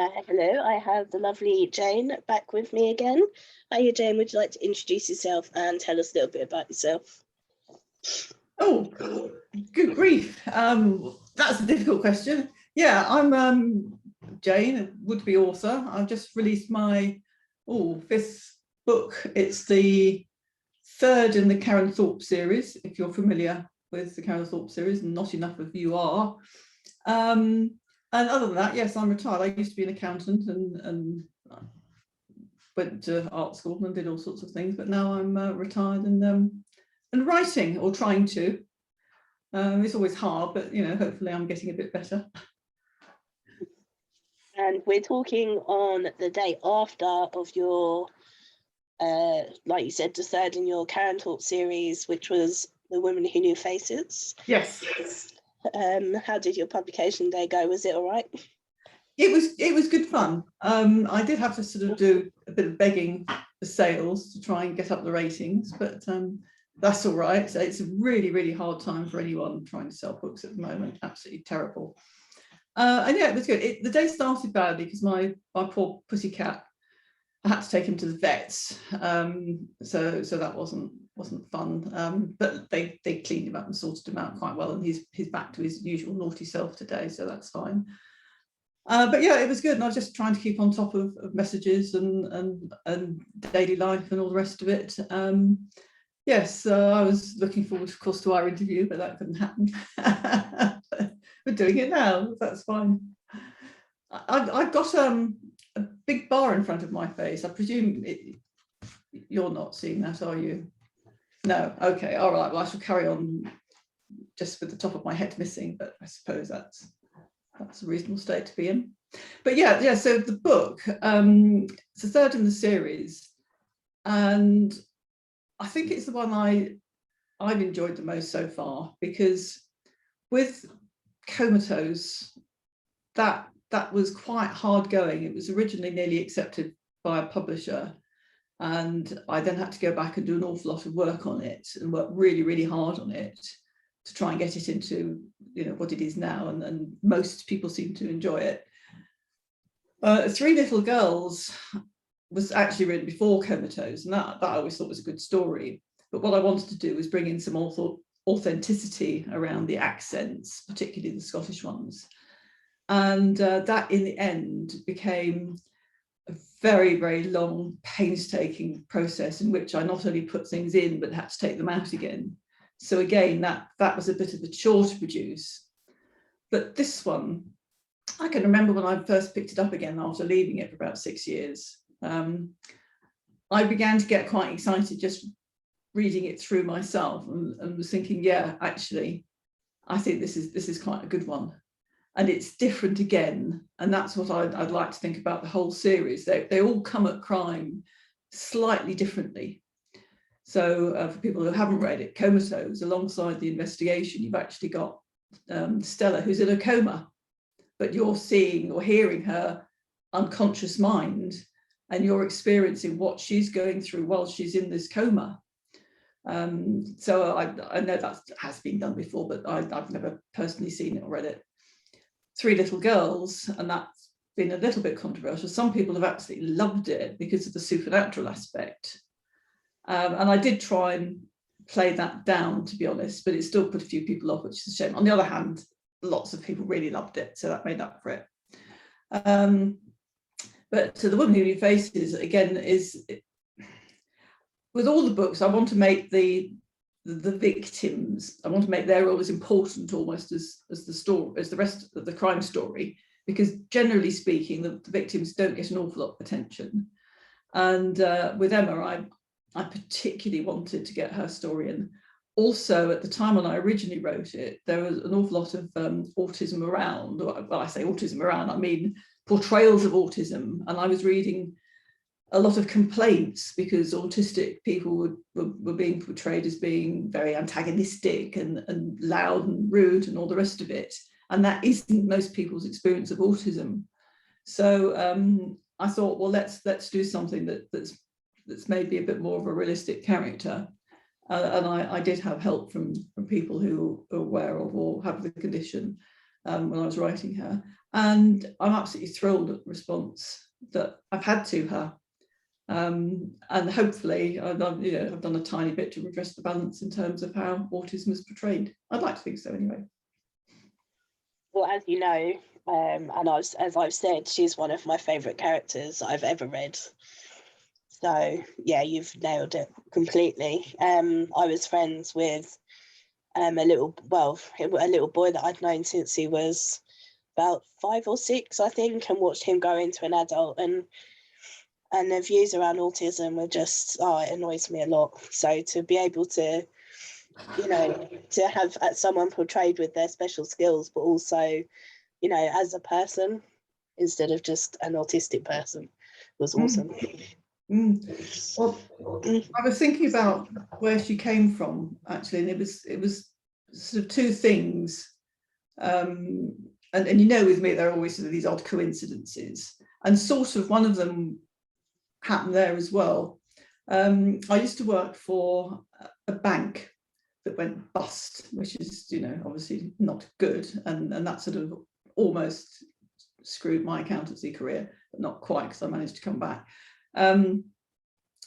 Hello, I have the lovely Jane back with me again. Hiya, Jane. Would you like to introduce yourself and tell us a little bit about yourself? Oh, good grief. That's a difficult question. Yeah, I'm Jane, a would-be author. I've just released my fifth book. It's the third in the Karen Thorpe series, if you're familiar with the Karen Thorpe series, and not enough of you are. And other than that, yes, I'm retired. I used to be an accountant and went to art school and did all sorts of things, but now I'm retired and writing, or trying to. It's always hard, but hopefully I'm getting a bit better. And we're talking on the day after of your, like you said, the third in your Karen Talk series, which was The Women Who Knew Faces. Yes. How did your publication day go? Was it all right? It was good fun. I did have to sort of do a bit of begging for sales to try and get up the ratings, but that's all right. So it's a really, really hard time for anyone trying to sell books at the moment. Absolutely terrible. And yeah, it was good. The day started badly because my poor pussycat, I had to take him to the vets. So that wasn't fun. But they cleaned him up and sorted him out quite well, and he's back to his usual naughty self today, so that's fine. But yeah, it was good, and I was just trying to keep on top of messages and daily life and all the rest of it. Yes, I was looking forward, of course, to our interview, but that couldn't happen. We're doing it now, that's fine. I've got a big bar in front of my face. I presume you're not seeing that, are you? No, okay, all right, well, I shall carry on just with the top of my head missing, but I suppose that's a reasonable state to be in. But yeah, so the book, it's the third in the series, and I think it's the one I've enjoyed the most so far, because with Comatose, that was quite hard going. It was originally nearly accepted by a publisher, and I then had to go back and do an awful lot of work on it and work really, really hard on it to try and get it into what it is now, and most people seem to enjoy it. Three Little Girls was actually written before Comatose, and that I always thought was a good story. But what I wanted to do was bring in some authenticity around the accents, particularly the Scottish ones. And that in the end became a very, very long, painstaking process in which I not only put things in, but had to take them out again. So again, that was a bit of a chore to produce. But this one, I can remember when I first picked it up again after leaving it for about 6 years. I began to get quite excited just reading it through myself, and was thinking, yeah, actually, I think this is quite a good one. And it's different again. And that's what I'd like to think about the whole series. They all come at crime slightly differently. So for people who haven't read it, Comatose, alongside the investigation, you've actually got Stella, who's in a coma, but you're seeing or hearing her unconscious mind, and you're experiencing what she's going through while she's in this coma. So I know that has been done before, but I've never personally seen it or read it. Three Little Girls, and that's been a little bit controversial. Some people have absolutely loved it because of the supernatural aspect. And I did try and play that down, to be honest, but it still put a few people off, which is a shame. On the other hand, lots of people really loved it, so that made up for it. But The Woman Who Knew Faces, again, is, with all the books, I want to make the victims, I want to make their role as important almost as the story, as the rest of the crime story, because generally speaking, the victims don't get an awful lot of attention. And with Emma, I particularly wanted to get her story in. Also, at the time when I originally wrote it, there was an awful lot of autism around. Well, I say autism around, I mean portrayals of autism. And I was reading a lot of complaints because autistic people were being portrayed as being very antagonistic and loud and rude and all the rest of it. And that isn't most people's experience of autism. So I thought, well, let's do something that's maybe a bit more of a realistic character. And I did have help from people who are aware of or have the condition when I was writing her. And I'm absolutely thrilled at the response that I've had to her. And hopefully I've done a tiny bit to redress the balance in terms of how autism is portrayed. I'd like to think so anyway. Well, as you know, and as I've said, she's one of my favourite characters I've ever read. So yeah, you've nailed it completely. I was friends with a little boy that I'd known since he was about 5 or 6, I think, and watched him go into an adult, and their views around autism were just, it annoys me a lot. So to be able to, to have someone portrayed with their special skills, but also, as a person instead of just an autistic person, was awesome. Well, I was thinking about where she came from, actually, and it was sort of two things. And with me, there are always sort of these odd coincidences, and sort of one of them happened there as well. I used to work for a bank that went bust, which is, obviously not good, and that sort of almost screwed my accountancy career, but not quite, because I managed to come back.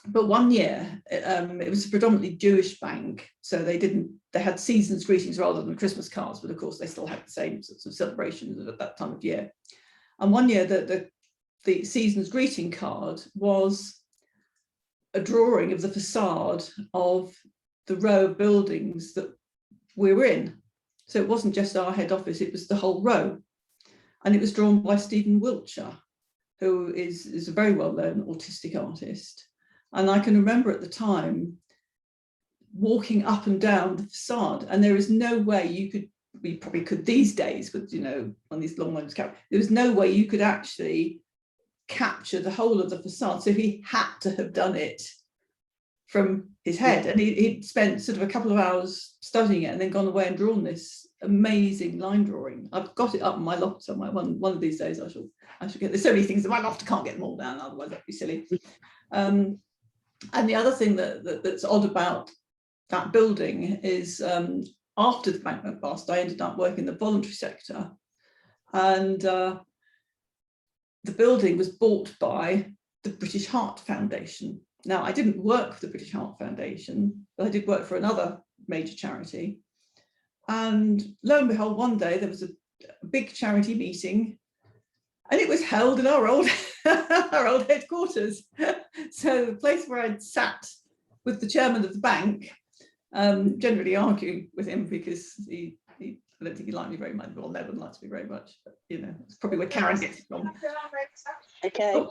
But one year, it was a predominantly Jewish bank, so they had season's greetings rather than Christmas cards, but of course they still had the same sorts of celebrations at that time of year. And one year, the season's greeting card was a drawing of the facade of the row of buildings that we were in. So it wasn't just our head office, it was the whole row. And it was drawn by Stephen Wiltshire, who is a very well-known autistic artist. And I can remember at the time walking up and down the facade, and there is no way we probably could these days, but on these long lines, there was no way you could actually capture the whole of the facade. So he had to have done it from his head, and he'd spent sort of a couple of hours studying it and then gone away and drawn this amazing line drawing. I've got it up in my loft somewhere. One of these days I shall get. There's so many things in my loft, I can't get them all down, otherwise that'd be silly. And the other thing that's odd about that building is, after the bank went bust, I ended up working in the voluntary sector, and the building was bought by the British Heart Foundation. Now, I didn't work for the British Heart Foundation, but I did work for another major charity. And lo and behold, one day there was a big charity meeting, and it was held in our old headquarters. So the place where I'd sat with the chairman of the bank, generally arguing with him because I don't think he liked me very much. Well, no one likes me very much, but it's probably where Karen gets it from. Okay.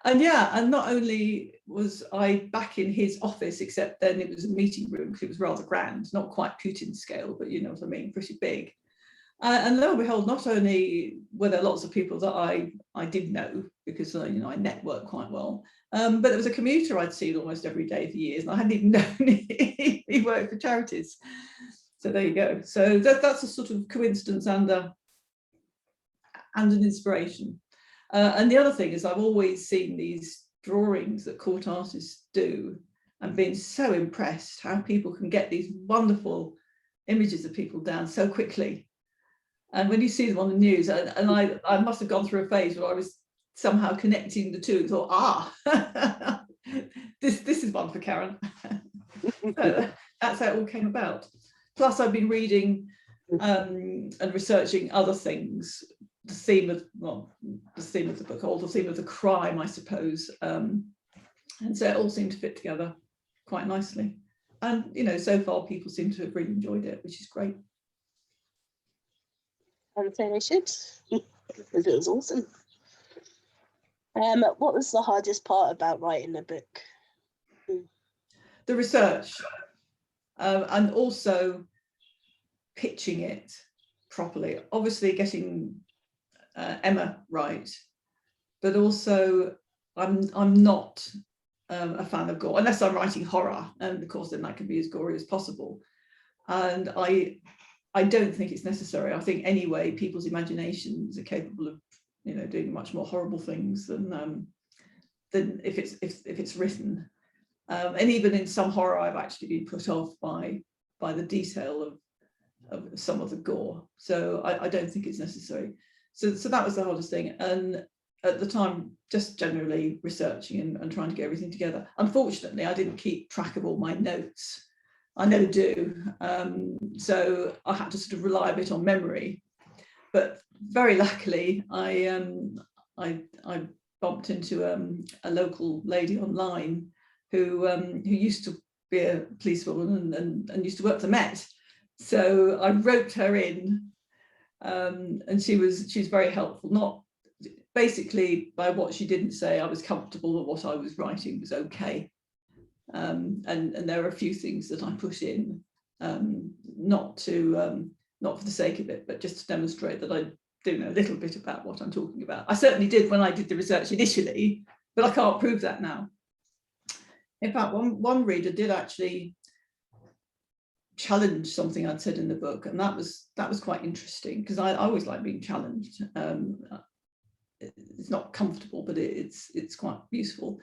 And not only was I back in his office, except then it was a meeting room, because it was rather grand, not quite Putin scale, but you know what I mean, pretty big. And lo and behold, not only were there lots of people that I did know, because I networked quite well, but there was a commuter I'd seen almost every day for years, and I hadn't even known he worked for charities. So there you go. So that's a sort of coincidence and an inspiration. And the other thing is, I've always seen these drawings that court artists do and been so impressed how people can get these wonderful images of people down so quickly. And when you see them on the news, and I must have gone through a phase where I was somehow connecting the two and thought, this is one for Karen. So that's how it all came about. Plus, I've been reading and researching other things. The theme of the book, or the theme of the crime, I suppose. And so it all seemed to fit together quite nicely. And so far people seem to have really enjoyed it, which is great. And so they should, because it was awesome. What was the hardest part about writing the book? The research, and also pitching it properly. Obviously getting Emma right, but also I'm not a fan of gore, unless I'm writing horror, and of course then that can be as gory as possible. And I don't think it's necessary. I think anyway people's imaginations are capable of doing much more horrible things than if it's written. And even in some horror, I've actually been put off by the detail some of the gore. So I don't think it's necessary. So that was the hardest thing. And at the time, just generally researching and trying to get everything together. Unfortunately, I didn't keep track of all my notes. I never do. So I had to sort of rely a bit on memory. But very luckily, I bumped into a local lady online who used to be a policewoman and used to work for Met. So I roped her in, and she was very helpful. Not basically by what she didn't say, I was comfortable that what I was writing was okay. And there are a few things that I put in, not for the sake of it, but just to demonstrate that I do know a little bit about what I'm talking about. I certainly did when I did the research initially, but I can't prove that now. In fact, one reader did actually challenge something I'd said in the book, and that was quite interesting, because I always like being challenged. It's not comfortable, but it's quite useful.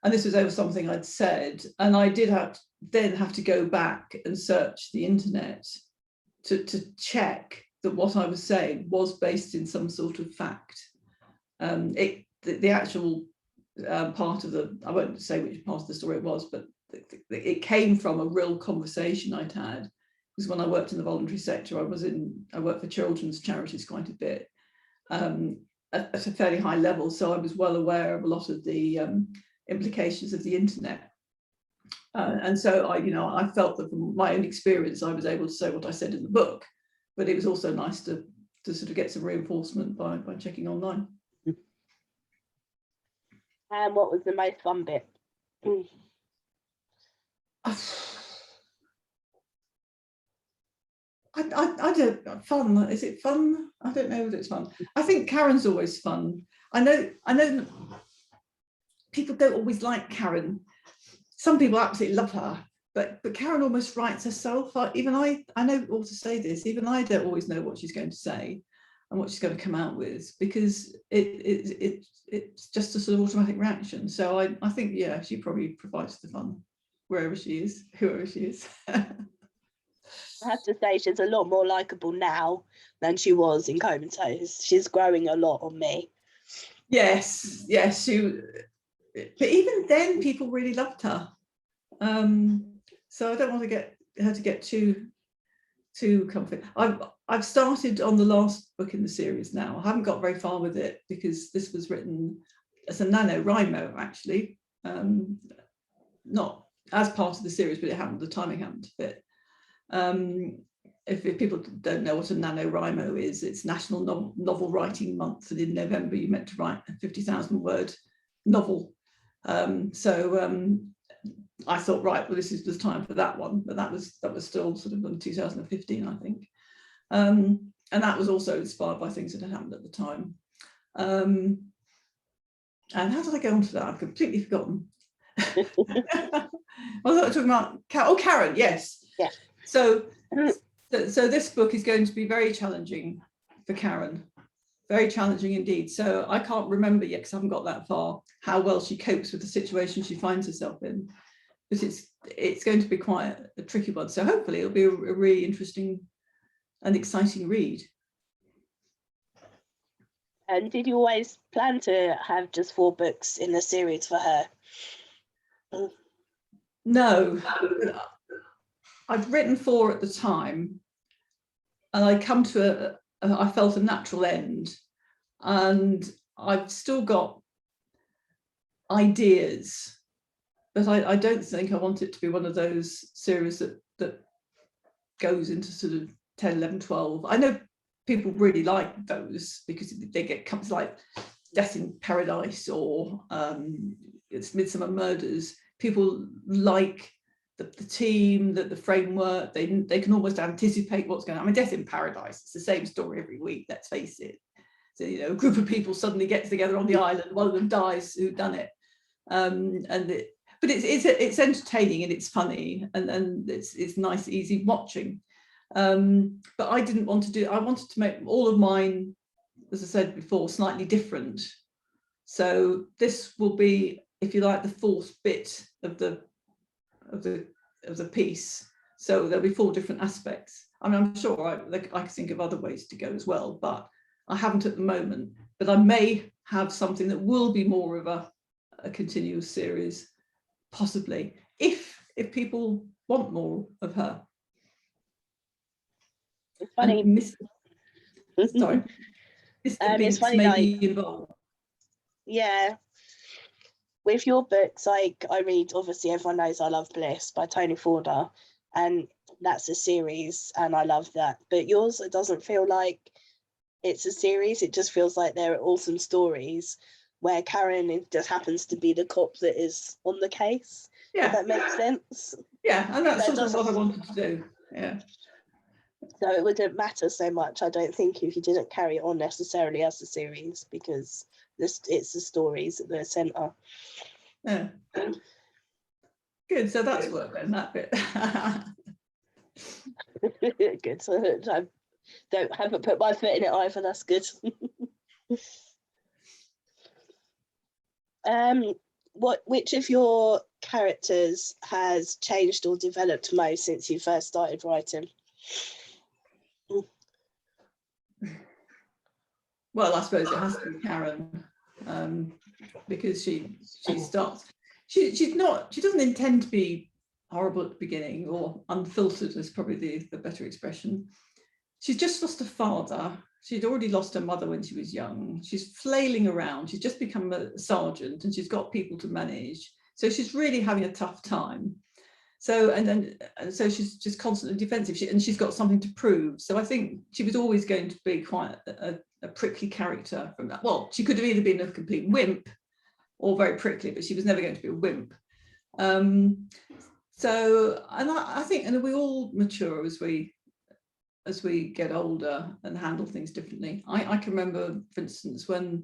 And this was over something I'd said, and I did have to go back and search the internet to check that what I was saying was based in some sort of fact. The actual part of I won't say which part of the story it was, but it came from a real conversation I'd had, because when I worked in the voluntary sector, I worked for children's charities quite a bit, at a fairly high level, so I was well aware of a lot of the implications of the internet, and so I felt that from my own experience I was able to say what I said in the book, but it was also nice to sort of get some reinforcement by checking online. And what was the most fun bit? I don't, fun, is it fun? I don't know if it's fun. I think Karen's always fun. I know people don't always like Karen. Some people absolutely love her, but Karen almost writes herself. Even I know all to say this, even I don't always know what she's going to say and what she's going to come out with, because it's just a sort of automatic reaction. So I think, yeah, she probably provides the fun wherever she is, whoever she is. I have to say, she's a lot more likable now than she was in Comatose. She's growing a lot on me. Yes, but even then people really loved her. So I don't want to get her to get too comfy. I've started on the last book in the series now. I haven't got very far with it because this was written as a NaNoWriMo, actually, not as part of the series, but the timing happened to fit. If people don't know what a NaNoWriMo is, it's National Novel Writing Month, and in November you're meant to write a 50,000 word novel. So I thought, right, well, this is the time for that one, but that was still sort of in 2015, I think, and that was also inspired by things that had happened at the time. And how did I go on to that? I've completely forgotten. I was talking about Karen, yes. Yeah. So this book is going to be very challenging for Karen, very challenging indeed. So I can't remember yet, because I haven't got that far, how well she copes with the situation she finds herself in. But it's going to be quite a tricky one. So hopefully it'll be a really interesting and exciting read. And did you always plan to have just 4 books in the series for her? No, I'd written 4 at the time, and I come to I felt a natural end, and I've still got ideas, but I don't think I want it to be one of those series that goes into sort of 10, 11, 12. I know people really like those because they get comes like Death in Paradise or it's Midsummer Murders. People like the team, the framework. They can almost anticipate what's going on. I mean, Death in Paradise, it's the same story every week, let's face it. So, a group of people suddenly gets together on the island, one of them dies, who've done it. But it's entertaining and it's funny, and it's nice, easy watching. But I didn't want to do, I wanted to make all of mine, as I said before, slightly different. So this will be, if you like, the 4th bit of the piece. So there'll be 4 different aspects. I mean, I'm sure I can think of other ways to go as well, but I haven't at the moment. But I may have something that will be more of a continuous series, possibly, if people want more of her. It's funny. Sorry, Mr. Binks It's funny, may like, be involved. yeah. With your books, like, I read, obviously everyone knows I love Bliss by Tony Forder, and that's a series and I love that. But yours, it doesn't feel like it's a series, it just feels like they're awesome stories where Karen just happens to be the cop that is on the case. Yeah, if that makes sense. Yeah, and that's That sort of what I doesn't, wanted to do. Yeah. so it wouldn't matter so much, I don't think, if you didn't carry it on necessarily as a series, because it's the stories at the centre. Yeah. Good, so that's worked then, that bit. Good. So I haven't put my foot in it either, that's good. Which of your characters has changed or developed most since you first started writing? Well, I suppose it has to be Karen, because she starts. She doesn't intend to be horrible at the beginning, or unfiltered is probably the better expression. She's just lost her father. She'd already lost her mother when she was young. She's flailing around. She's just become a sergeant and she's got people to manage. So she's really having a tough time. So so she's just constantly defensive, and she's got something to prove. So I think she was always going to be quite a prickly character from that. Well, she could have either been a complete wimp or very prickly, but she was never going to be a wimp. So, and I think, and we all mature as we get older and handle things differently. I can remember, for instance, when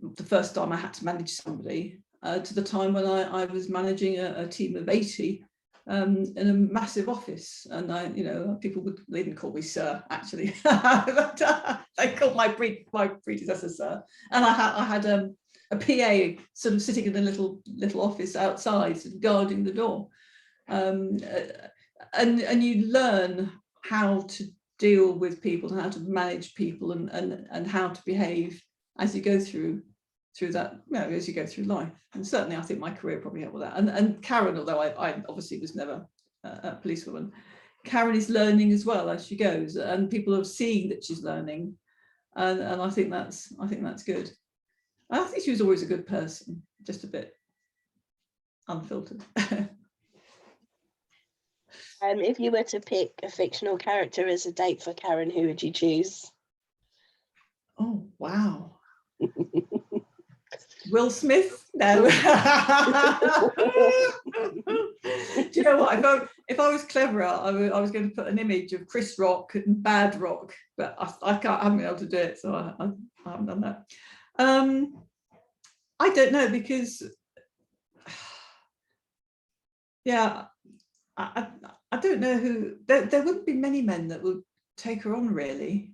the first time I had to manage somebody, to the time when I was managing a team of 80 in a massive office, and people they didn't call me sir, actually, but they called my predecessor sir, and I had a PA sort of sitting in a little office outside, sort of guarding the door, and you learn how to deal with people, how to manage people, and how to behave as you go through that, as you go through life. And certainly I think my career probably helped with that. And Karen, although I obviously was never a policewoman, Karen is learning as well as she goes, and people are seeing that she's learning, and I think that's good. I think she was always a good person, just a bit unfiltered. If you were to pick a fictional character as a date for Karen, who would you choose? Oh, wow. Will Smith? No. Do you know what? If I was cleverer, I was going to put an image of Chris Rock and Badrock, but I haven't been able to do it, so I haven't done that. I don't know, because I don't know who. There wouldn't be many men that would take her on, really.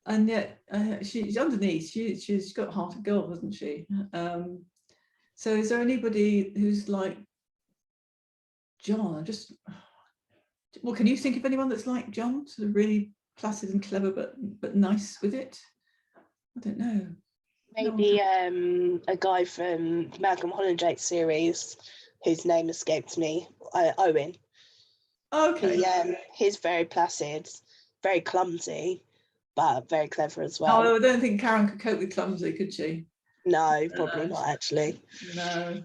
And yet she's underneath. She's got heart of gold, hasn't she? So is there anybody who's like John? Well, can you think of anyone that's like John, sort of really placid and clever, but nice with it? I don't know. Maybe a guy from Malcolm Hollandrake's series, whose name escapes me, Owen. Okay. He's very placid, very clumsy, but very clever as well. Oh, I don't think Karen could cope with clumsy, could she? No, probably not, actually. No.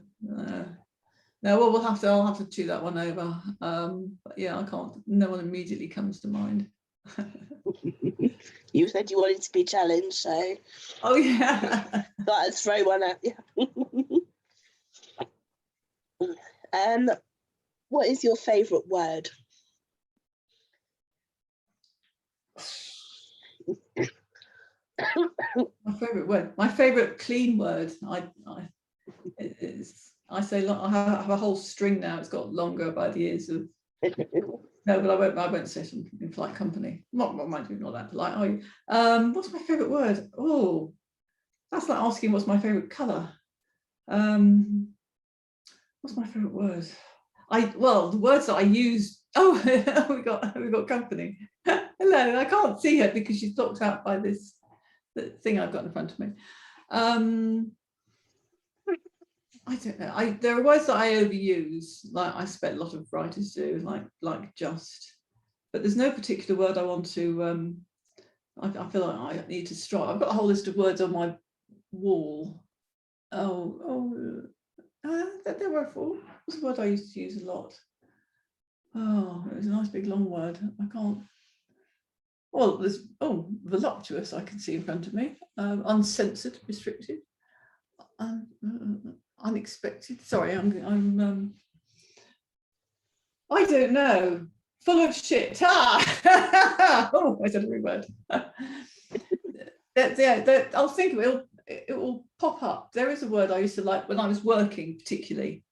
Well, I'll have to chew that one over. But yeah, I can't. No one immediately comes to mind. You said you wanted to be challenged, so. Oh yeah. Thought I'd throw one at you. What is your favourite word? My favourite word. My favourite clean word. I say I have a whole string now. It's got longer by the years of. No, but I won't say something in polite company. Not mind you, not that polite, are you? What's my favourite word? Oh, that's like asking what's my favourite colour. What's my favourite word? the words that I use. Oh, we got company. Hello, I can't see her because she's blocked out by this thing I've got in front of me. I don't know. There are words that I overuse, like I expect a lot of writers do, like just. But there's no particular word I want to. I feel like I need to strike. I've got a whole list of words on my wall. There were four. What's the word I used to use a lot? Oh, it was a nice big long word. I can't. Well, there's voluptuous. I can see in front of me. Uncensored, restricted, unexpected. Sorry, I'm. I don't know. Full of shit. Oh, I said every word. I'll think of it. It will pop up. There is a word I used to like when I was working, particularly.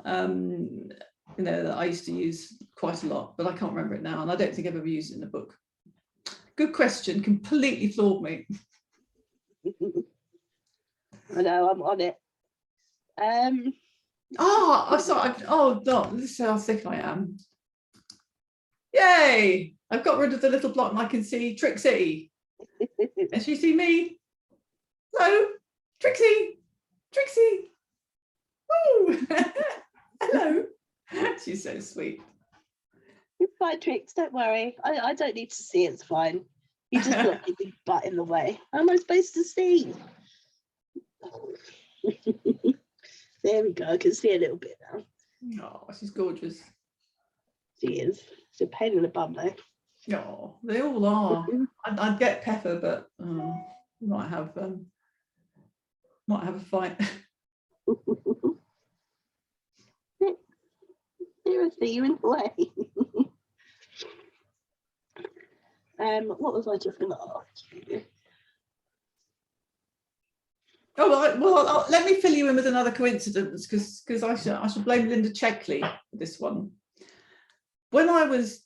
That I used to use quite a lot, but I can't remember it now, and I don't think I've ever used it in a book. Good question. Completely floored me. I know, I'm on it. I'm sorry. No, this is how sick I am. Yay! I've got rid of the little block and I can see Trixie. And she see me. Hello, Trixie. Trixie. Woo! Hello. She's so sweet. It's fine, Trix, don't worry. I don't need to see, it's fine. You just got your big butt in the way. How am I supposed to see? There we go, I can see a little bit now. Oh, she's gorgeous. She is. She's a pain in the bum though. Oh, they all are. I'd get Pepper, but might have a fight. Seriously, you're in the way. What was I just going to ask you? Well, let me fill you in with another coincidence because I should blame Linda Checkley for this one. When I was,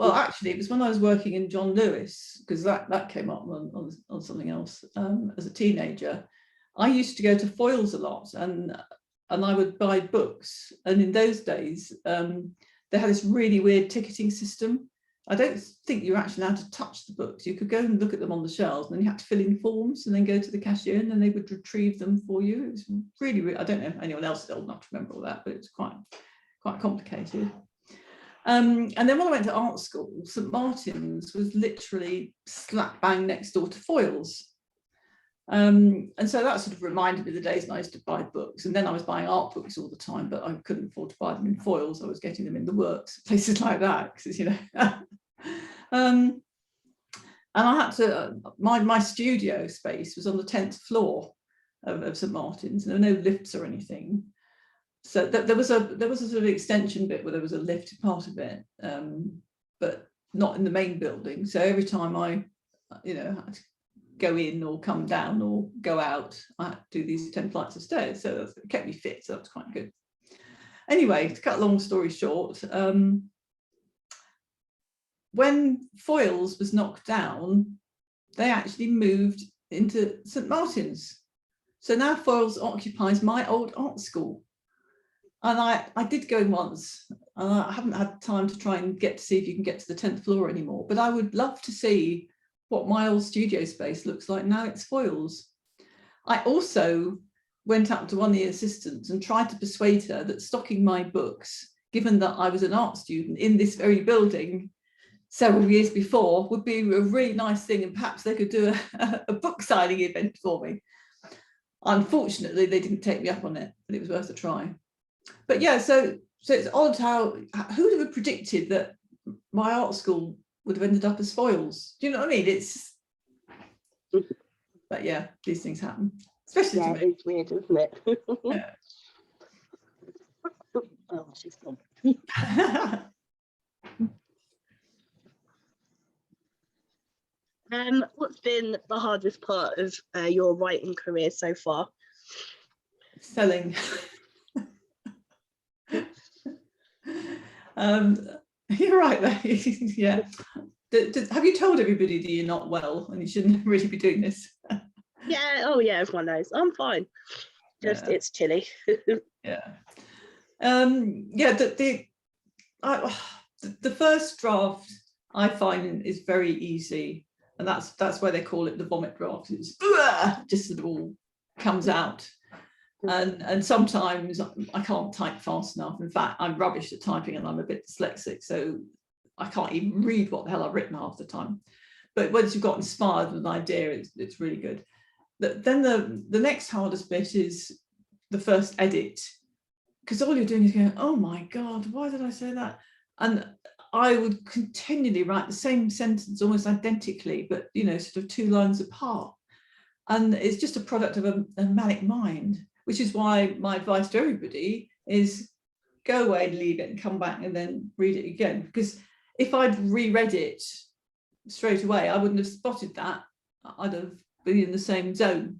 actually, it was when I was working in John Lewis, because that came up on something else as a teenager. I used to go to Foyles a lot, and I would buy books. And in those days, they had this really weird ticketing system. I don't think you were actually allowed to touch the books. You could go and look at them on the shelves, and then you had to fill in forms and then go to the cashier, and then they would retrieve them for you. It was really, really, I don't know if anyone else is old enough to remember all that, but it was quite complicated. And then when I went to art school, St Martin's was literally slap bang next door to Foyles. And so that sort of reminded me of the days when I used to buy books, and then I was buying art books all the time, but I couldn't afford to buy them in Foyles. I was getting them in the Works, places like that, because and I had to. My studio space was on the 10th floor of St Martin's, and there were no lifts or anything. So there was a sort of extension bit where there was a lift part of it, but not in the main building. So every time I, had to go in or come down or go out, I had to do these 10 flights of stairs. So it kept me fit. So that was quite good. Anyway, to cut a long story short, when Foyles was knocked down, they actually moved into St Martin's. So now Foyles occupies my old art school. And I did go once, and I haven't had time to try and get to see if you can get to the 10th floor anymore, but I would love to see what my old studio space looks like now it's Foyles. I also went up to one of the assistants and tried to persuade her that stocking my books, given that I was an art student in this very building several years before, would be a really nice thing, and perhaps they could do a book signing event for me. Unfortunately, they didn't take me up on it, but it was worth a try. But yeah, so it's odd who would have predicted that my art school would have ended up as Foyles? Do you know what I mean? But yeah, these things happen, especially to me. It's weird, isn't it? Yeah. Oh, she's gone. What's been the hardest part of your writing career so far? Selling. You're right there. Yeah. Have you told everybody that you're not well and you shouldn't really be doing this? Yeah. Oh, yeah. Everyone knows. I'm fine. Just it's chilly. Yeah. Yeah, the first draft I find is very easy, and that's why they call it the vomit draft. It's just sort of all comes out, and sometimes I can't type fast enough. In fact, I'm rubbish at typing, and I'm a bit dyslexic, so I can't even read what the hell I've written half the time. But once you've got inspired with an idea, it's really good. Then the next hardest bit is the first edit, because all you're doing is going, oh my God, why did I say that? And I would continually write the same sentence almost identically, but, you know, sort of 2 lines apart. And it's just a product of a manic mind, which is why my advice to everybody is go away, leave it, and come back and then read it again. Because if I'd reread it straight away, I wouldn't have spotted that. I'd have been in the same zone.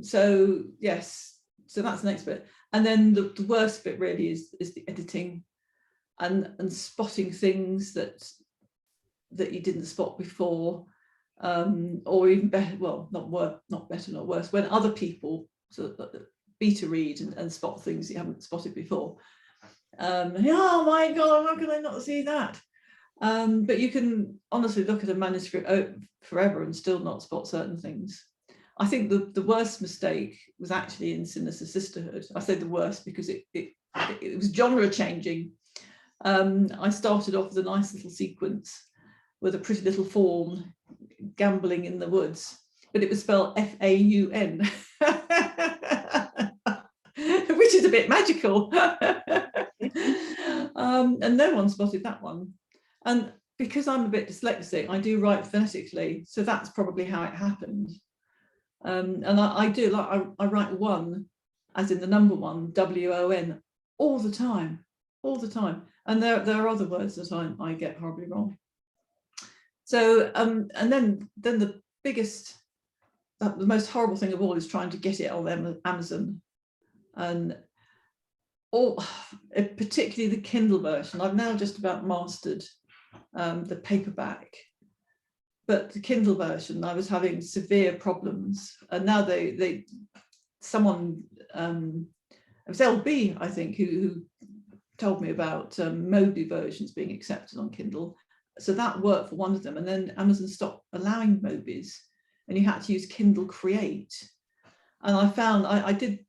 So yes, so that's the next bit. And then the worst bit really is the editing and spotting things that you didn't spot before, or even better, well, not better, not worse, when other people sort of beta read and spot things you haven't spotted before. Oh my God, how can I not see that? But you can honestly look at a manuscript forever and still not spot certain things. I think the worst mistake was actually in Sinister Sisterhood. I say the worst because it was genre changing. I started off with a nice little sequence with a pretty little fawn gambling in the woods, but it was spelled F-A-U-N, which is a bit magical. And no one spotted that one. And because I'm a bit dyslexic, I do write phonetically, so that's probably how it happened. And I do, like, I write 1 as in the number 1, W-O-N, all the time. And there are other words that I get horribly wrong. So and then the biggest, the most horrible thing of all is trying to get it on Amazon, and particularly the Kindle version. I've now just about mastered the paperback, but the Kindle version, I was having severe problems, and now someone, it was LB, I think, who told me about Moby versions being accepted on Kindle. So that worked for one of them, and then Amazon stopped allowing Mobies, and you had to use Kindle Create. And I found I did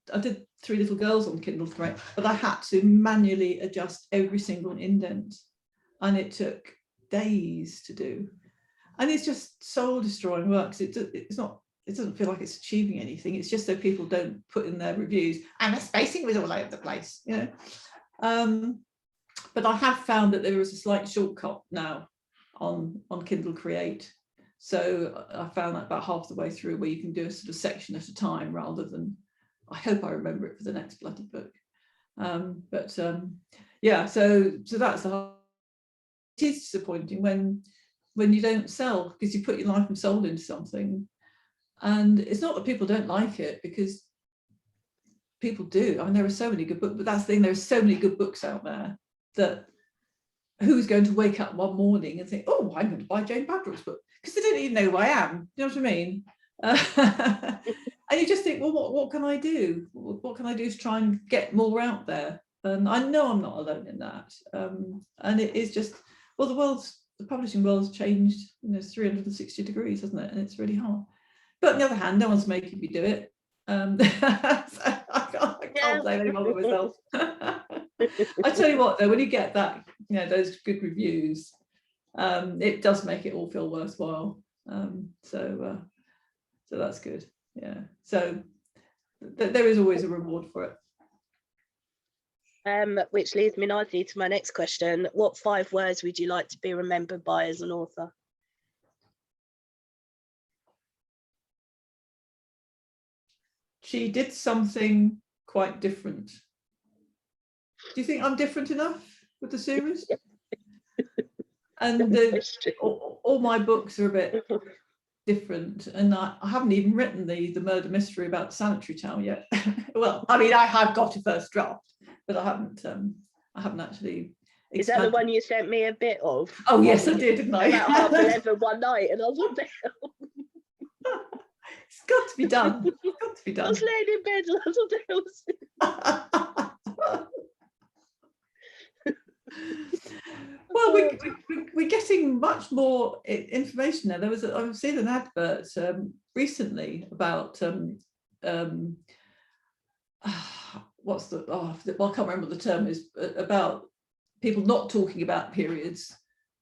3 Little Girls on Kindle Create, but I had to manually adjust every single indent, and it took days to do. And it's just soul destroying work. It doesn't feel like it's achieving anything. It's just so people don't put in their reviews, and the spacing was all over the place, you know. But I have found that there is a slight shortcut now on Kindle Create. So I found that about half the way through, where you can do a sort of section at a time rather than, I hope I remember it for the next bloody book. Yeah, so that's the whole. It is disappointing when you don't sell, because you put your life and soul into something, and it's not that people don't like it, because people do. I mean, there are so many good books, but that's the thing, there are so many good books out there that who's going to wake up one morning and think, oh, I'm going to buy Jane Badrock's book, because they don't even know who I am. You know what I mean? And you just think, well, what can I do? What can I do to try and get more out there? And I know I'm not alone in that. And it is just, well, the publishing world's changed, you know, 360 degrees, hasn't it? And it's really hard. But on the other hand, no one's making me do it. So I can't blame anyone but myself. I tell you what, though, when you get that, you know, those good reviews, it does make it all feel worthwhile. So that's good. Yeah. So there is always a reward for it. Which leads me nicely to my next question. What 5 words would you like to be remembered by as an author? She did something quite different. Do you think I'm different enough with the series? And all my books are a bit different, and I haven't even written the murder mystery about Sanitary Town yet. Well, I mean, I have got a first draft, but I haven't actually expanded. Is that the one you sent me a bit of? Oh yes, I did, didn't I? About 11:30 one night, and I was like, it's got to be done. It's got to be done. I was laying in bed and I was we're getting much more information now. I've seen an advert recently about what's the I can't remember what the term is, about people not talking about periods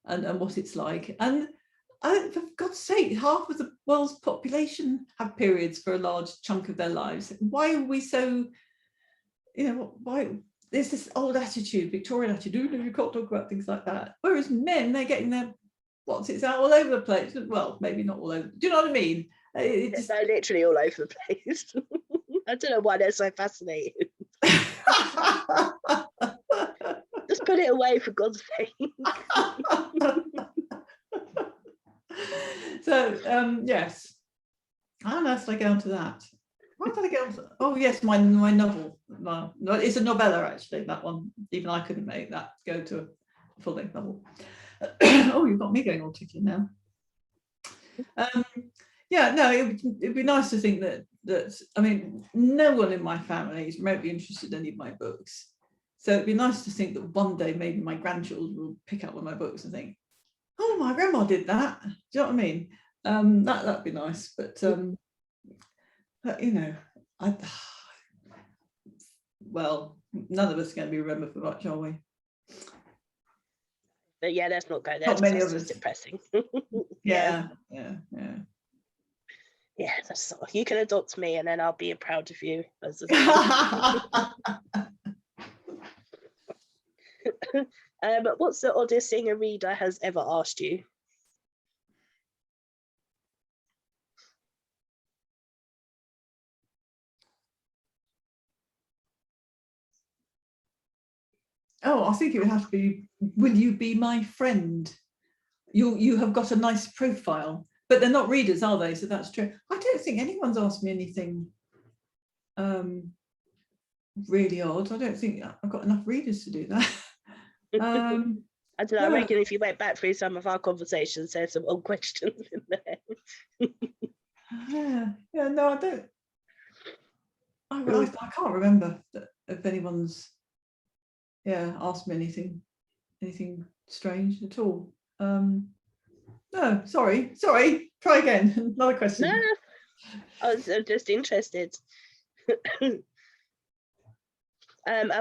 and what it's like. And for God's sake, half of the world's population have periods for a large chunk of their lives. Why are we so, why there's this old attitude, Victorian attitude, you can't talk about things like that. Whereas men, they're getting their it's out all over the place. Well, maybe not all over. Do you know what I mean? It's literally all over the place. I don't know why they're so fascinated. Just put it away, for God's sake. So yes, how else did I get onto that? Why did I get onto? Oh yes, my novel. No, it's a novella actually. That one, even I couldn't make that go to a full-length novel. Oh, you've got me going all ticky now. Yeah, no, it'd be nice to think that I mean, no one in my family is remotely interested in any of my books. So it'd be nice to think that one day maybe my grandchildren will pick up one of my books and think, oh, my grandma did that. Do you know what I mean? That'd be nice, but well, none of us are going to be remembered for much, are we? But yeah, let's not go there. Not many of us. It's depressing. Yeah. Yeah, that's you can adopt me, and then I'll be proud of you. What's the oddest thing a reader has ever asked you? Oh, I think it would have to be, will you be my friend? You have got a nice profile, but they're not readers, are they? So that's true. I don't think anyone's asked me anything really odd. I don't think I've got enough readers to do that. I don't know. I reckon if you went back through some of our conversations, there's some odd questions in there. No, I don't. I can't remember if anyone's asked me anything strange at all. No, sorry. Try again. Another question. No, I was just interested. And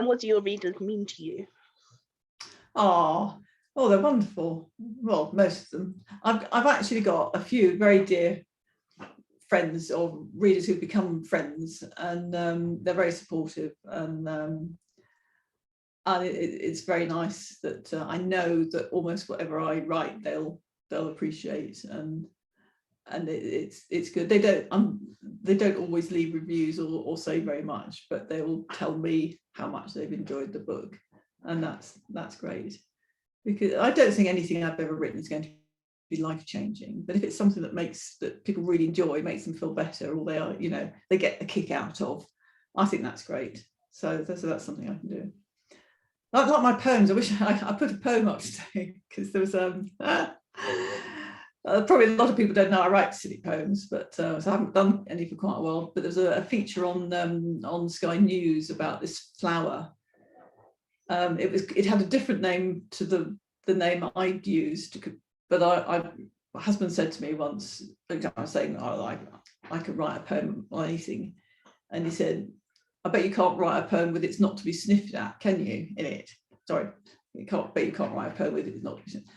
what do your readers mean to you? Oh, they're wonderful. Well, most of them. I've actually got a few very dear friends or readers who've become friends, and they're very supportive, and it's very nice that I know that almost whatever I write they'll appreciate, and it's good. They don't always leave reviews or say very much, but they will tell me how much they've enjoyed the book, and that's great, because I don't think anything I've ever written is going to be life-changing, but if it's something that people really enjoy, makes them feel better, or they get a kick out of, I think that's great. So that's something I can do. Like my poems, I wish I put a poem up today, because there was probably a lot of people don't know I write silly poems, but so I haven't done any for quite a while. But there's a feature on Sky News about this flower. It had a different name to the name I'd used, but my husband said to me once, I was saying, I could write a poem on anything, and he said, I bet you can't write a poem with it's not to be sniffed at, can you? In it, sorry, you can't write a poem with it's not to be sniffed.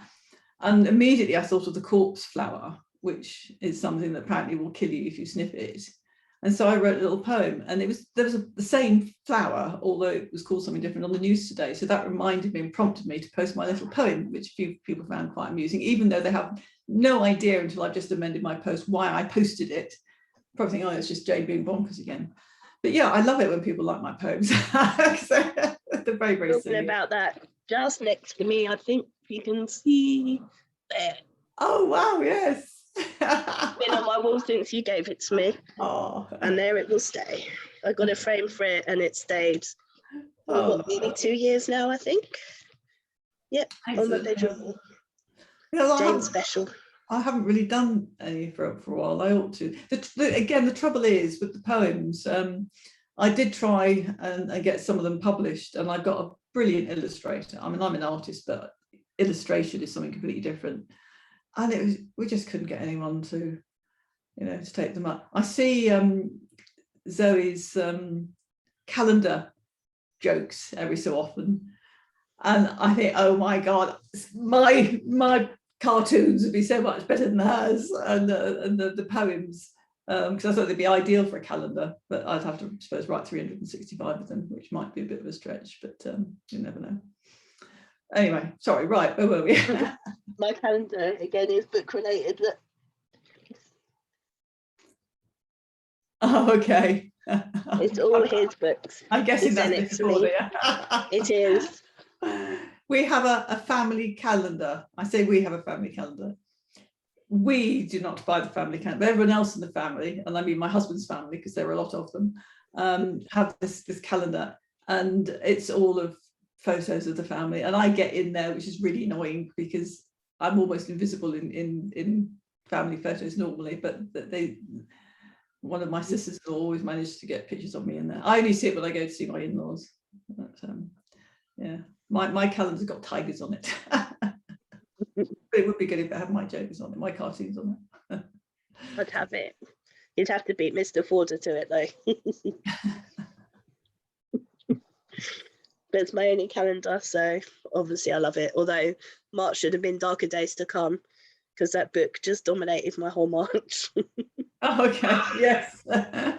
And immediately I thought of the corpse flower, which is something that apparently will kill you if you sniff it. And so I wrote a little poem, and there was the same flower, although it was called something different, on the news today. So that reminded me and prompted me to post my little poem, which few people found quite amusing, even though they have no idea until I've just amended my post why I posted it. Probably think, it's just Jane being bonkers again. But yeah, I love it when people like my poems. So they're very, very silly. Talking about that, just next to me, I think you can see there. Oh wow, yes. It's been on my wall since you gave it to me. Oh. And there it will stay. I got a frame for it, and it stayed maybe 2 years now, I think. Yep, on my bedroom wall. Jane's special. I haven't really done any for a while. I ought to. Again, the trouble is with the poems, I did try and get some of them published, and I got a brilliant illustrator. I mean, I'm an artist, but illustration is something completely different. And we just couldn't get anyone to, to take them up. I see Zoe's calendar jokes every so often, and I think, oh my God, my cartoons would be so much better than hers, and the poems, because I thought they'd be ideal for a calendar, but I'd have to, I suppose, write 365 of them, which might be a bit of a stretch, but you never know. Anyway, sorry, right, where were we? My calendar, again, is book related. Oh, okay. It's all his books. I'm guessing that's metaphor, yeah. It is. We have a family calendar. I say we have a family calendar. We do not buy the family calendar, but everyone else in the family, and I mean my husband's family, because there are a lot of them, have this calendar, and it's all of photos of the family, and I get in there, which is really annoying because I'm almost invisible in family photos normally, but one of my sisters will always manage to get pictures of me in there. I only see it when I go to see my in-laws, but yeah, my calendar's got tigers on it. But it would be good if it had my jokers on it, my cartoons on it. I'd have it. You'd have to beat Mr. Forder to it though. But it's my only calendar, so obviously I love it. Although March should have been Darker Days to Come, because that book just dominated my whole March. Oh, okay, yes. Yeah.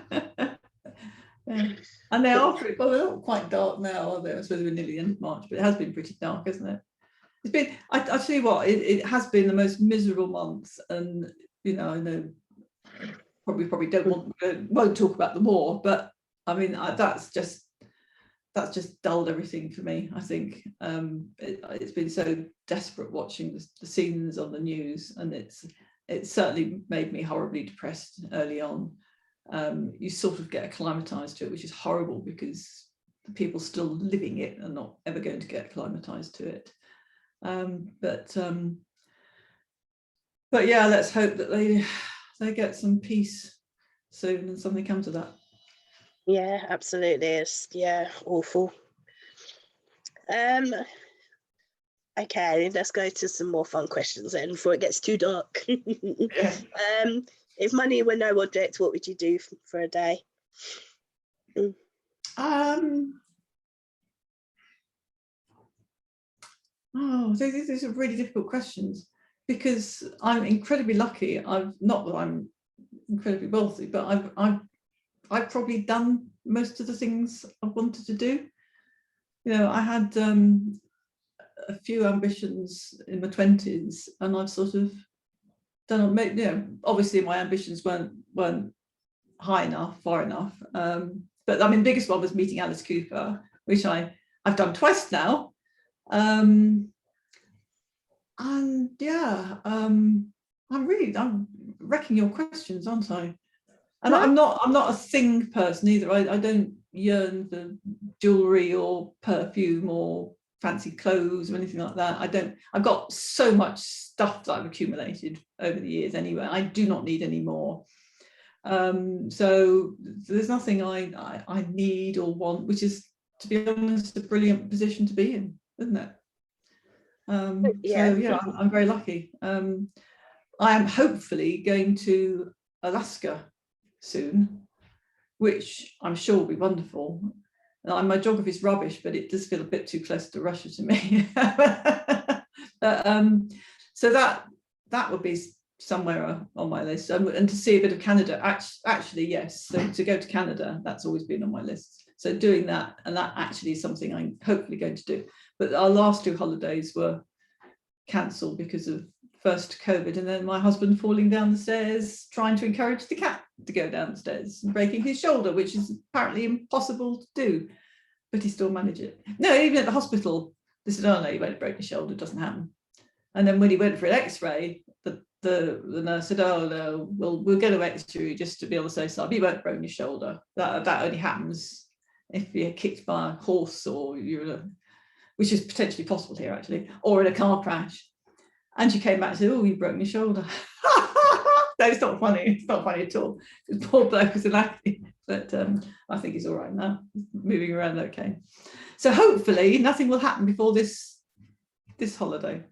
And they are pretty, well, they're not quite dark now, are they? I suppose we're nearly the end of March, but it has been pretty dark, hasn't it? It's been, I tell you what, it has been the most miserable month, and I know probably won't talk about them more, but I mean that's just dulled everything for me. I think it's been so desperate watching the scenes on the news, and it certainly made me horribly depressed early on. You sort of get acclimatized to it, which is horrible because the people still living it are not ever going to get acclimatized to it. But yeah, let's hope that they get some peace soon and something comes of that. Yeah, absolutely. It's awful. Okay, let's go to some more fun questions then before it gets too dark. Yeah. If money were no object, what would you do for a day? These are really difficult questions because I'm incredibly lucky. Not that I'm incredibly wealthy, but I've probably done most of the things I wanted to do. I had a few ambitions in my 20s, and I've sort of done. Obviously my ambitions weren't high enough, far enough. But I mean, the biggest one was meeting Alice Cooper, which I've done twice now. And yeah, I'm wrecking your questions, aren't I? And no? I'm not a thing person either. I don't yearn for jewelry or perfume or fancy clothes or anything like that. I've got so much stuff that I've accumulated over the years anyway. I do not need any more. So there's nothing I need or want, which is, to be honest, a brilliant position to be in, isn't it? Yeah. So yeah, I'm very lucky. I am hopefully going to Alaska soon, which I'm sure will be wonderful. My geography is rubbish, but it does feel a bit too close to Russia to me. So that would be somewhere on my list, and to see a bit of Canada. Actually, yes. So to go to Canada, that's always been on my list. So doing that, and that actually is something I'm hopefully going to do. But our last two holidays were cancelled because of first COVID, and then my husband falling down the stairs trying to encourage the cat to go down the stairs and breaking his shoulder, which is apparently impossible to do, but he still managed it. No, even at the hospital, they said, "Oh no, you won't break your shoulder, it doesn't happen." And then when he went for an X-ray, the nurse said, "Oh no, we'll get an X-ray just to be able to say something. You won't break your shoulder. That only happens if you're kicked by a horse, or which is potentially possible here actually, or in a car crash." And she came back and said, "Oh, you've broken your shoulder." No, it's not funny. It's not funny at all. The poor bloke was unlucky, but I think he's all right now. He's moving around okay. So hopefully nothing will happen before this this holiday.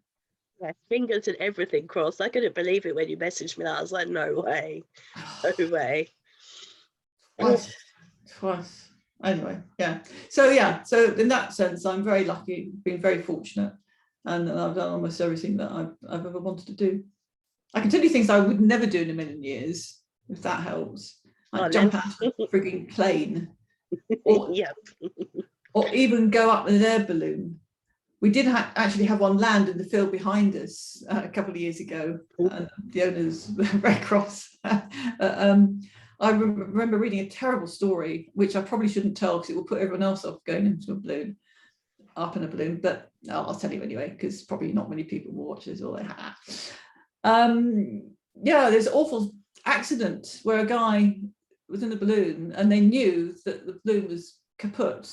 Yeah, fingers and everything crossed. I couldn't believe it when you messaged me that. I was like, no way. No way. Twice. Anyway, yeah. So in that sense, I'm very lucky, been very fortunate, and I've done almost everything that I've ever wanted to do. I can tell you things I would never do in a million years, if that helps. Like jump out of a frigging plane, or even go up in an air balloon. We did actually have one land in the field behind us a couple of years ago, and the owners were very cross. I remember reading a terrible story, which I probably shouldn't tell because it will put everyone else off going into a balloon, up in a balloon, but I'll tell you anyway, because probably not many people will watch this, or they have. There's an awful accident where a guy was in a balloon and they knew that the balloon was kaput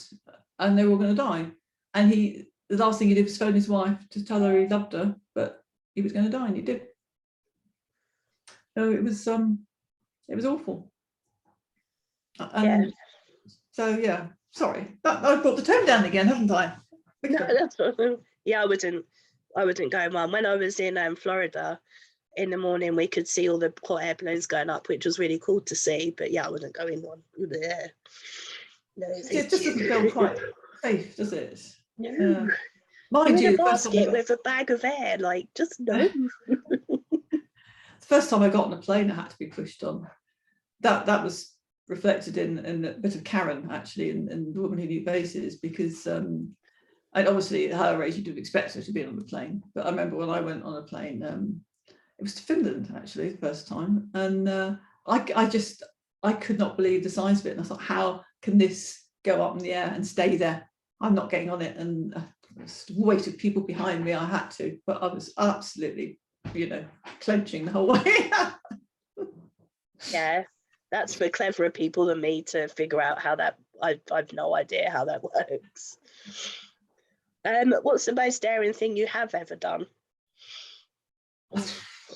and they were going to die. And the last thing he did was phone his wife to tell her he loved her, but he was going to die, and he did. So it was awful. So sorry, I brought the tone down again, haven't I? No, that's I wouldn't go on. When I was in Florida, in the morning we could see all the hot air balloons going up, which was really cool to see. But I wouldn't go in one. Yeah. No, it just doesn't feel quite safe, does it? No. Mind you, in a basket with a bag of air, like, just no. The first time I got on a plane, I had to be pushed on. That was reflected in a bit of Karen, actually, in The Woman Who Knew Faces, because and obviously at her age you'd have expected her to be on the plane. But I remember when I went on a plane, it was to Finland actually the first time, and I could not believe the size of it, and I thought, how can this go up in the air and stay there? I'm not getting on it, and weight of people behind me, I had to, but I was absolutely, clenching the whole way. Yeah, that's for cleverer people than me to figure out how that. I've no idea how that works. What's the most daring thing you have ever done?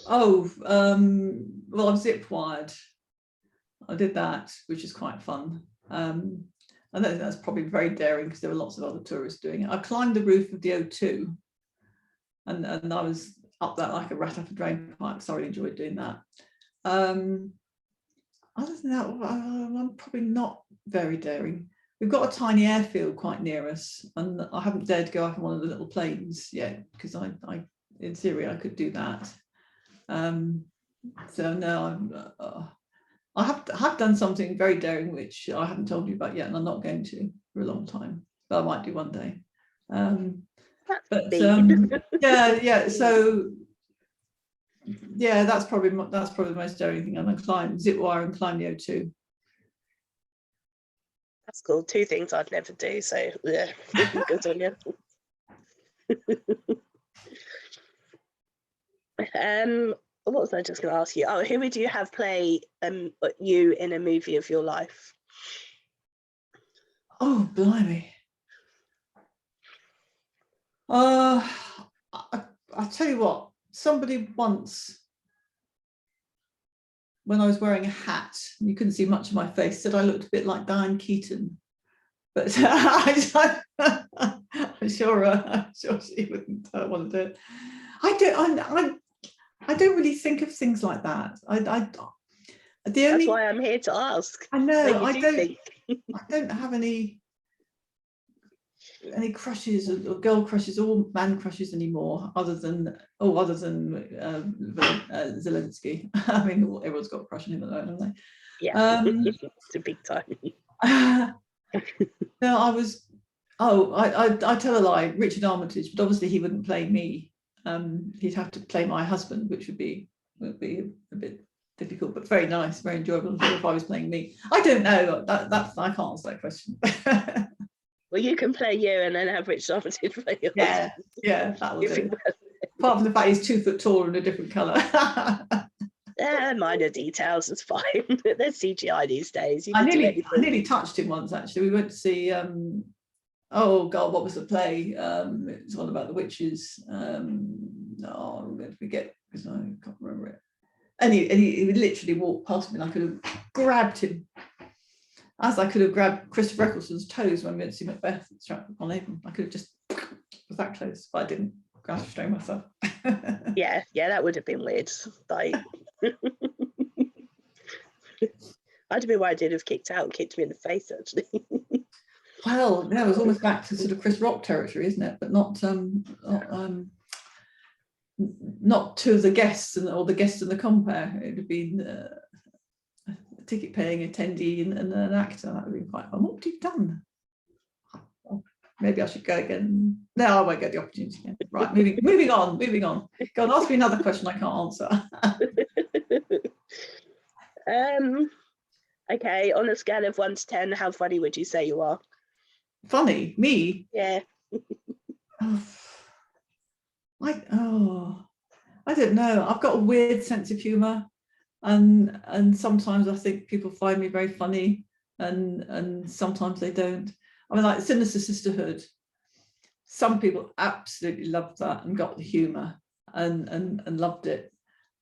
Well, I'm zip wired. I did that, which is quite fun. I think that's probably very daring because there were lots of other tourists doing it. I climbed the roof of the O2, and I was up that like a rat up a drain pipe. So I really enjoyed doing that. Other than that, I'm probably not very daring. We've got a tiny airfield quite near us, and I haven't dared to go up on one of the little planes yet because I in theory I could do that. So no, I have done something very daring which I haven't told you about yet, and I'm not going to for a long time, but I might do one day. So that's probably the most daring thing. I'm going to climb zip wire and climb the O2. That's cool. Two things I'd never do. So yeah, good on you. What was I just going to ask you? Oh, who would you have play you in a movie of your life? Oh, blimey. I'll tell you what, somebody once, when I was wearing a hat, and you couldn't see much of my face, said I looked a bit like Diane Keaton. But I'm sure she wouldn't want to do it. I don't really think of things like that. That's why I'm here to ask. I know. I don't have any crushes or girl crushes or man crushes anymore, other than Zelensky. I mean, everyone's got a crush on him at the moment, haven't they? Yeah, it's a big time. No, I tell a lie, Richard Armitage, but obviously he wouldn't play me. He'd have to play my husband, which would be a bit difficult, but very nice, very enjoyable if I was playing me. I don't know. That's I can't answer that question. Well, you can play you and then have Richard Armitage play your husband. Yeah, that will do. Apart from the fact he's 2 foot taller and a different colour. Minor details, it's fine. There's CGI these days. I nearly touched him once, actually. We went to see oh god, what was the play? It's all about the witches. I'm going to forget because I can't remember it. And he literally walked past me, and I could have grabbed him, as I could have grabbed Christopher Eccleston's toes when we went to see Macbeth strapped on Avon. I could have just was that close, but I didn't. I have to strain myself. Yeah, that would have been weird. Like, I'd have been worried he'd have kicked out and kicked me in the face, actually. Well, yeah, it was almost back to sort of Chris Rock territory, isn't it? But not to the guests or the guests and the compere. It would have been a ticket-paying attendee and an actor. That would have been quite fun. What have you done? Maybe I should go again. No, I won't get the opportunity again. Right, moving on. Go on, ask me another question I can't answer. Okay, on a scale of 1 to 10, how funny would you say you are? Funny? Me? Yeah. I don't know. I've got a weird sense of humour, and sometimes I think people find me very funny, and sometimes they don't. I mean, like Sinister Sisterhood, some people absolutely loved that and got the humour and loved it.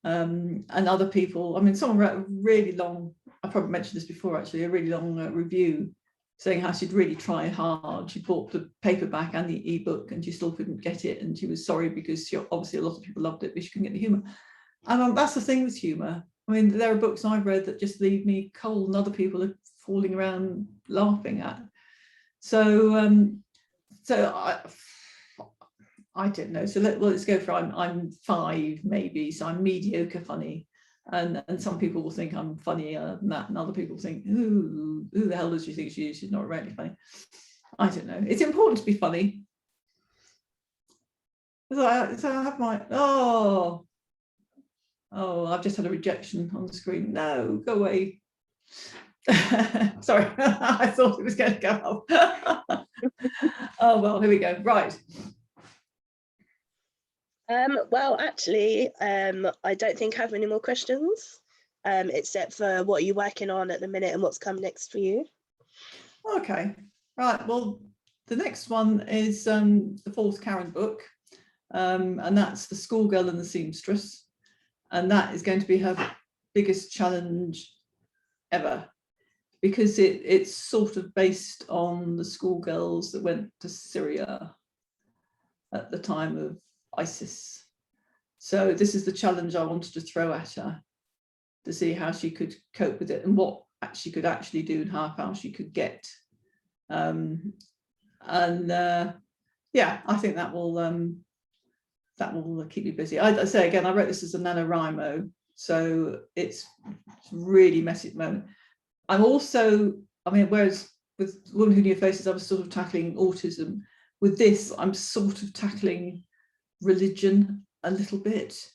And other people, I mean, someone wrote a really long, I probably mentioned this before actually, a really long review saying how she'd really tried hard. She bought the paperback and the ebook and she still couldn't get it. And she was sorry because obviously a lot of people loved it, but she couldn't get the humour. And that's the thing with humour. I mean, there are books I've read that just leave me cold and other people are falling around laughing at. So I don't know. So let's go for I'm 5 maybe. So I'm mediocre funny, and some people will think I'm funnier than that, and other people think, who the hell does she think she is? She's not really funny. I don't know. It's important to be funny. So I have my I've just had a rejection on the screen. No, go away. Sorry, I thought it was going to go up. Oh well, here we go. Right. Well, actually, I don't think I have any more questions, except for what you're working on at the minute and what's come next for you. Okay, right. Well, the next one is the 4th Karen book, and that's The Schoolgirl and the Seamstress, and that is going to be her biggest challenge ever, because it's sort of based on the schoolgirls that went to Syria at the time of ISIS. So this is the challenge I wanted to throw at her, to see how she could cope with it and what she could actually do and how far she could get. Yeah, I think that will keep me busy. I say again, I wrote this as a NaNoWriMo, so it's really messy at the moment. I'm also, I mean, whereas with Woman Who Knew Faces, I was sort of tackling autism. With this, I'm sort of tackling religion a little bit.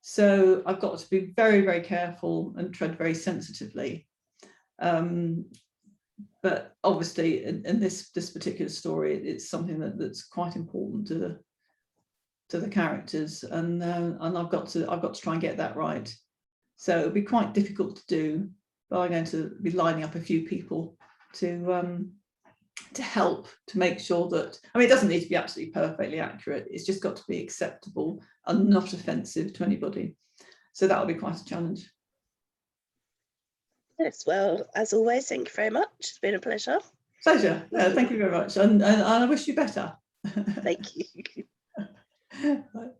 So I've got to be very, very careful and tread very sensitively. But obviously, in this particular story, it's something that's quite important to the characters, and I've got to try and get that right. So it'll be quite difficult to do, but I'm going to be lining up a few people to help to make sure that, I mean, it doesn't need to be absolutely perfectly accurate. It's just got to be acceptable and not offensive to anybody. So that'll be quite a challenge. Yes, well, as always, thank you very much. It's been a pleasure. Pleasure. Yeah, thank you very much. And I wish you better. Thank you. Bye.